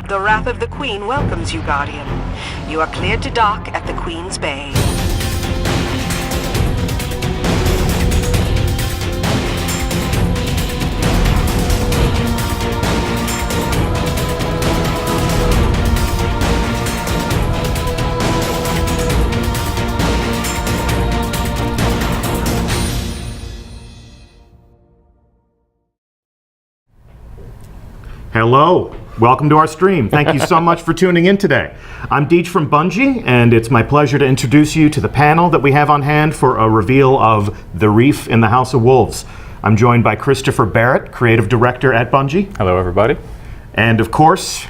The Wrath of the Queen welcomes you, Guardian. You are cleared to dock at the Queen's Bay. Hello, welcome to our stream. Thank you so much for tuning in today. I'm Deej from Bungie, and it's my pleasure to introduce you to the panel that we have on hand for a reveal of The Reef in the House of Wolves. I'm joined by Christopher Barrett, Creative Director at Bungie. Hello, everybody. And of course,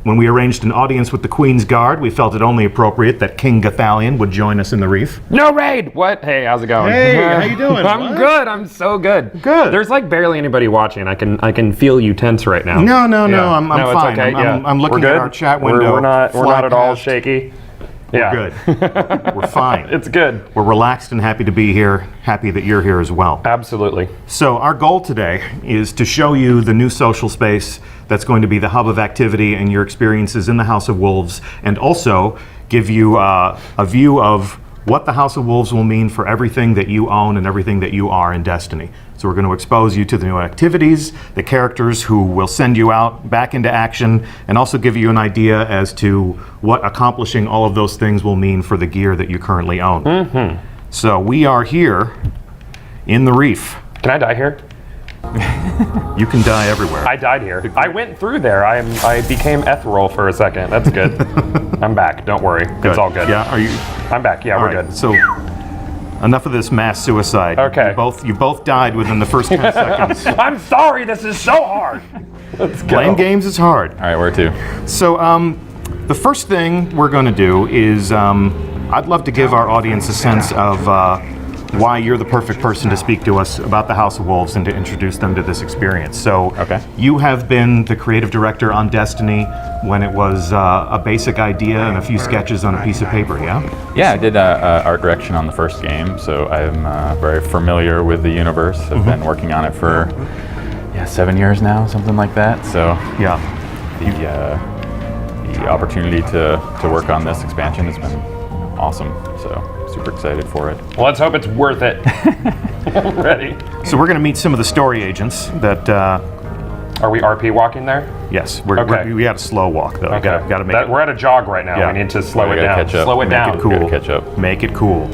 when we arranged an audience with the Queen's Guard, we felt it only appropriate that King Gathalion would join us in the Reef. No raid! What? Hey, how's it going? Hey, how you doing? I'm good. I'm so good. Good. There's like barely anybody watching. I can feel you tense right now. No, Yeah. I'm No, fine. It's okay. I'm looking We're good. at our chat window. We're not at all shaky. We're good. We're fine. It's good. We're relaxed and happy to be here. Happy that you're here as well. Absolutely. So our goal today is to show you the new social space that's going to be the hub of activity and your experiences in the House of Wolves, and also give you a view of what the House of Wolves will mean for everything that you own and everything that you are in Destiny. So we're going to expose you to the new activities, the characters who will send you out back into action, and also give you an idea as to what accomplishing all of those things will mean for the gear that you currently own. Mm-hmm. So we are here in the Reef. Can I die here? You can die everywhere. I died here. I went through there. I became ethereal for a second. That's good. I'm back. Don't worry. It's all good. Yeah, are you? I'm back. Yeah, All we're right, good. So enough of this mass suicide. Okay. You both died within the first 10 seconds. I'm sorry. This is so hard. Let's go. Playing games is hard. All right, where to? So the first thing we're going to do is I'd love to give our audience a sense of why you're the perfect person to speak to us about the House of Wolves and to introduce them to this experience. So you have been the creative director on Destiny when it was a basic idea and a few sketches on a piece of paper, yeah? Yeah, I did art direction on the first game, so I'm very familiar with the universe. I've been working on it for 7 years now, something like that. So Yeah. the opportunity to work on this expansion has been awesome. So super excited for it. Well, let's hope it's worth it. I'm ready. So we're going to meet some of the story agents that... Are we RP walking there? Yes, we got a slow walk though. Okay. Got to make it. We're at a jog right now. Yeah. We need to slow We it gotta down. catch up. Slow it Make down. it cool. Gotta catch up. Make it cool.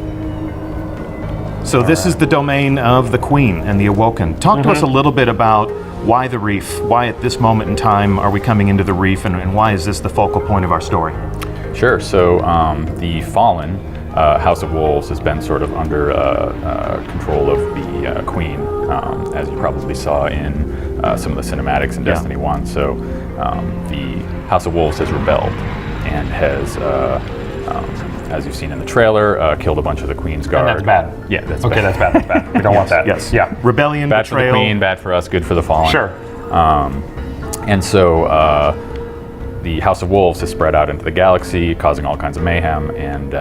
So this is the domain of the Queen and the Awoken. Talk to us a little bit about why the Reef. Why at this moment in time are we coming into the Reef, and why is this the focal point of our story? Sure. So the Fallen House of Wolves has been sort of under control of the Queen, as you probably saw in some of the cinematics in Destiny 1. So the House of Wolves has rebelled and has, as you've seen in the trailer, killed a bunch of the Queen's Guard. And that's bad. Yeah, that's Okay, bad. that's bad. That's bad. We don't want that. Yes. Yeah. Rebellion, Bad for the betrayal. Queen, bad for us, good for the Fallen. Sure. And so the House of Wolves has spread out into the galaxy, causing all kinds of mayhem, and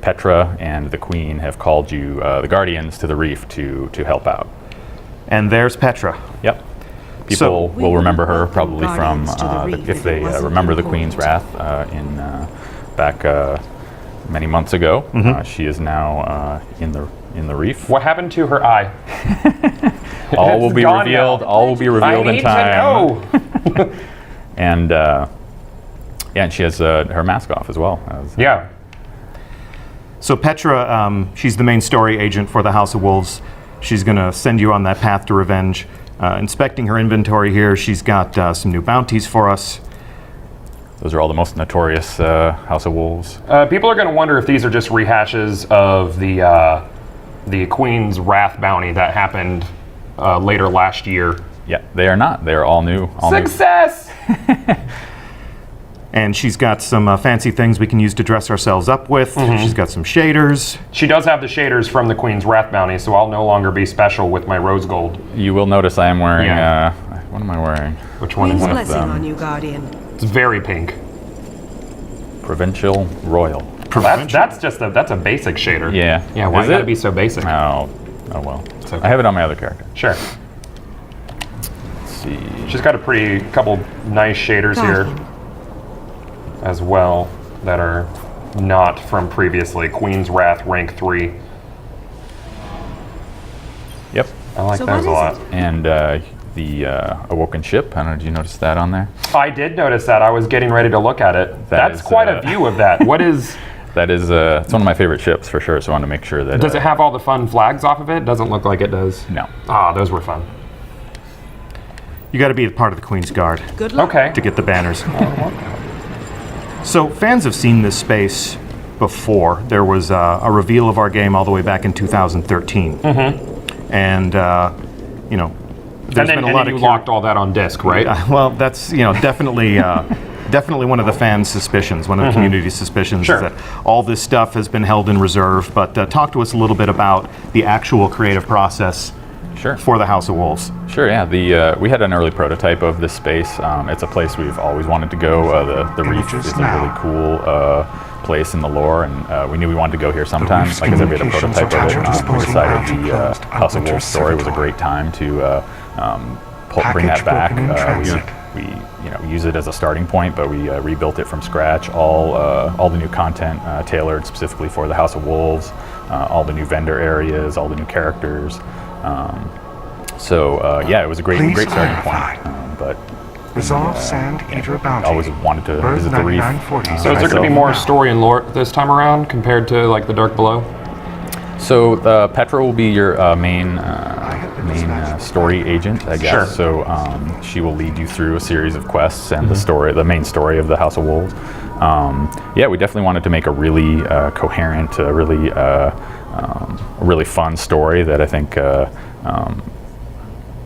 Petra and the Queen have called you, the Guardians, to the Reef to help out. And there's Petra. Yep. People So- will remember her probably from, Guardians to the Reef if they if it wasn't remember the for Queen's Court. Wrath back many months ago. She is now in the Reef. What happened to her eye? All will It's be gone revealed. now. All will be revealed I in need time. to know. And and she has her mask off as well. Yeah. So Petra, she's the main story agent for the House of Wolves. She's going to send you on that path to revenge. Inspecting her inventory here, she's got some new bounties for us. Those are all the most notorious House of Wolves. People are going to wonder if these are just rehashes of the Queen's Wrath bounty that happened later last year. Yeah, they are not. They are all new. All Success! And she's got some fancy things we can use to dress ourselves up with. She's got some shaders. She does have the shaders from the Queen's Wrath bounty, so I'll no longer be special with my rose gold. New. You will notice I am wearing. Yeah. What am I wearing? Which one Queen's is it? blessing them. on you, Guardian. It's very pink. Provincial Royal. That's a basic shader. Yeah. Yeah, why Is gotta it? be so basic? Oh well. okay. I have it on my other character. Sure. Let's see. She's got a pretty couple nice shaders here. Guardian, as well that are not from previously. Queen's Wrath, rank 3. Yep. I like So those a what lot. is And the Awoken Ship, I don't know, did you notice that on there? I did notice that. I was getting ready to look at it. That's is, quite a view of that. What is... That is, it's one of my favorite ships for sure, so I want to make sure that... Does it have all the fun flags off of it? Doesn't look like it does. No. Ah, those were fun. You got to be a part of the Queen's Guard Good luck. Okay. to get the banners. So fans have seen this space before. There was a reveal of our game all the way back in 2013. And, you know, there's And been then a lot you of... locked all that on disc, right? Well, that's, you know, definitely... Definitely one of the fans' suspicions, one of the community's suspicions, Sure. is that all this stuff has been held in reserve. But talk to us a little bit about the actual creative process Sure. for the House of Wolves. Sure, yeah. We had an early prototype of this space. It's a place we've always wanted to go. The Reef is a really cool place in the lore, and we knew we wanted to go here sometime. Like I said, we had a prototype of it. We decided the House of Wolves story was a great time to bring that back. We use it as a starting point, but we rebuilt it from scratch. All the new content tailored specifically for the House of Wolves, all the new vendor areas, all the new characters. Yeah, it was a great starting point. But Resolve Sand Eater Bounty. always wanted to Birth visit the Reef. 9940. So is there going to be more story and lore this time around compared to like the Dark Below? So Petra will be your main story agent, I guess. Sure. So she will lead you through a series of quests and the main story of the House of Wolves. Yeah, we definitely wanted to make a really coherent, really fun story that I think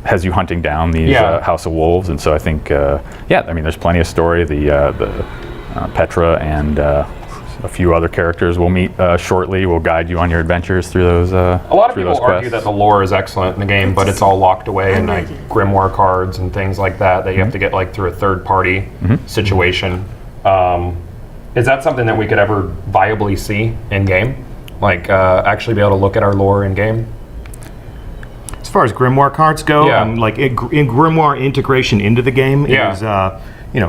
has you hunting down these House of Wolves. And so I think, there's plenty of story. The Petra and a few other characters we'll meet shortly will guide you on your adventures through those A lot of through people those argue quests. that the lore is excellent in the game, but it's all locked away in like grimoire cards and things like that that you have to get like through a third-party situation. Is that something that we could ever viably see in game? Like actually be able to look at our lore in game? As far as grimoire cards go, Yeah. like in grimoire integration into the game Yeah. is,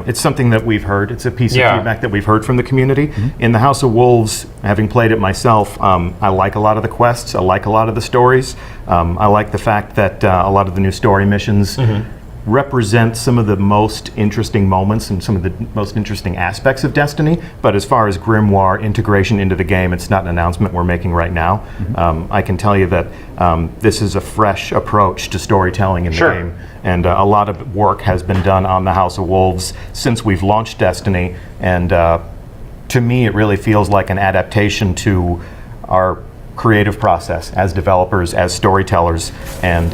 it's something that we've heard. It's a piece of Yeah. feedback that we've heard from the community. In the House of Wolves, having played it myself, I like a lot of the quests. I like a lot of the stories. I like the fact that a lot of the new story missions represent some of the most interesting moments and some of the most interesting aspects of Destiny. But as far as grimoire integration into the game, it's not an announcement we're making right now. I can tell you that this is a fresh approach to storytelling in the Sure. game. And a lot of work has been done on the House of Wolves since we've launched Destiny. And to me, it really feels like an adaptation to our creative process as developers, as storytellers, and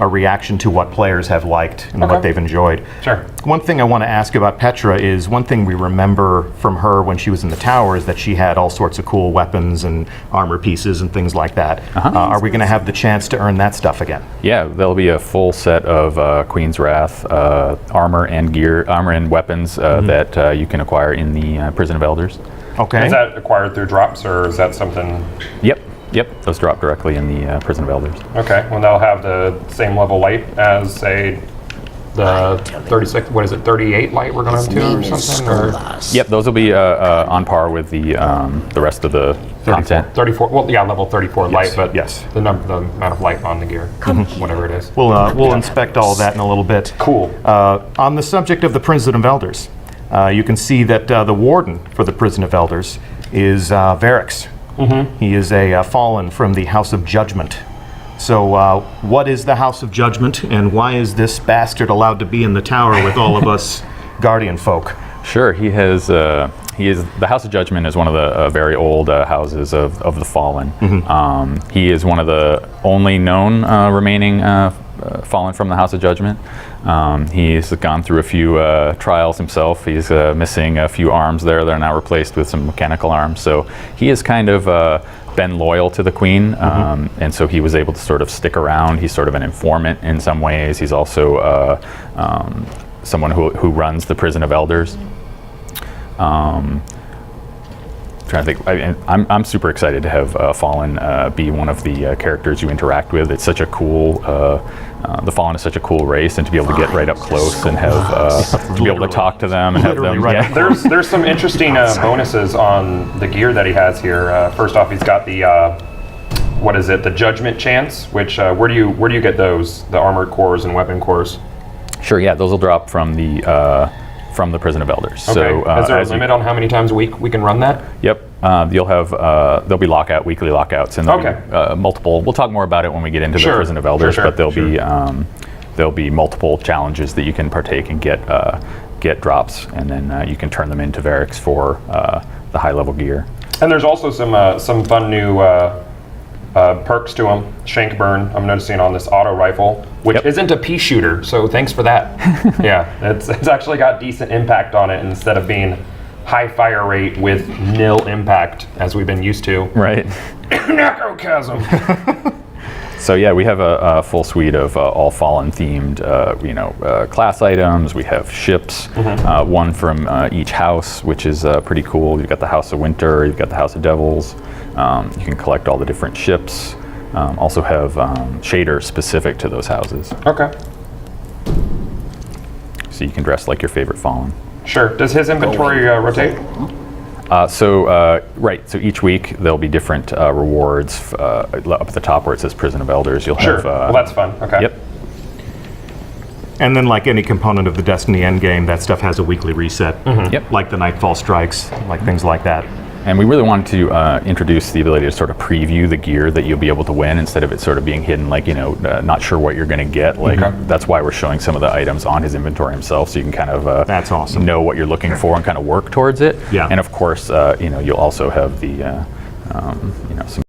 a reaction to what players have liked and what they've enjoyed. Sure. One thing I want to ask about Petra is one thing we remember from her when she was in the tower is that she had all sorts of cool weapons and armor pieces and things like that. Are we going to have the chance to earn that stuff again? Yeah, there'll be a full set of Queen's Wrath armor and weapons that you can acquire in the Prison of Elders. Okay. Is that acquired through drops or is that something... Yep, those drop directly in the Prison of Elders. Okay, well they'll have the same level light as, say, the 36, 38 light we're going to have too or something? Or Yep, those will be on par with the rest of the content. 34, well yeah, level 34 light, but yes. the amount of light on the gear, whatever it is. We'll inspect all that in a little bit. Cool. On the subject of the Prison of Elders, you can see that the warden for the Prison of Elders is Varix. He is a fallen from the House of Judgment. So what is the House of Judgment, and why is this bastard allowed to be in the tower with all of us Guardian folk? Sure, he is the House of Judgment is one of the very old houses of the Fallen. He is one of the only known remaining Fallen from the House of Judgment. He's gone through a few trials himself. He's missing a few arms there that are now replaced with some mechanical arms. So he has kind of been loyal to the Queen, and so he was able to sort of stick around. He's sort of an informant in some ways. He's also someone who runs the Prison of Elders. trying to think. I'm super excited to have Fallen be one of the characters you interact with. It's such a cool. The Fallen is such a cool race, and to be able to get right up close and have to be able to talk to them and have them. Right. Yeah. There's some interesting bonuses on the gear that he has here. First off, he's got the what is it? The Judgment Chance. Which where do you get those? The armored cores and weapon cores. Sure. Yeah, those will drop from the Prison of Elders. Okay. So, is there a limit on how many times a week we can run that? Yep. You'll have there'll be weekly lockouts, and there'll be multiple. We'll talk more about it when we get into the Prison of Elders, but there'll be multiple challenges that you can partake and get drops, and then you can turn them into Variks for the high level gear. And there's also some fun new perks to them. Shank burn. I'm noticing on this auto rifle, which isn't a pea shooter, so thanks for that. Yeah, it's actually got decent impact on it instead of being high fire rate with nil impact as we've been used to. Right. Necrochasm. So yeah, we have a full suite of all Fallen themed, class items. We have ships, one from each house, which is pretty cool. You've got the House of Winter, you've got the House of Devils. You can collect all the different ships. Also have shaders specific to those houses. Okay. So you can dress like your favorite Fallen. Sure. Does his inventory rotate? So each week there'll be different rewards up at the top where it says Prison of Elders. You'll have. Well, that's fun. Okay. Yep. And then, like any component of the Destiny endgame, that stuff has a weekly reset. Yep. Like the Nightfall Strikes, like things like that. And we really wanted to introduce the ability to sort of preview the gear that you'll be able to win instead of it sort of being hidden, not sure what you're going to get. That's why we're showing some of the items on his inventory himself, so you can kind of that's awesome. Know what you're looking for and kind of work towards it. Yeah. And of course, you'll also have the some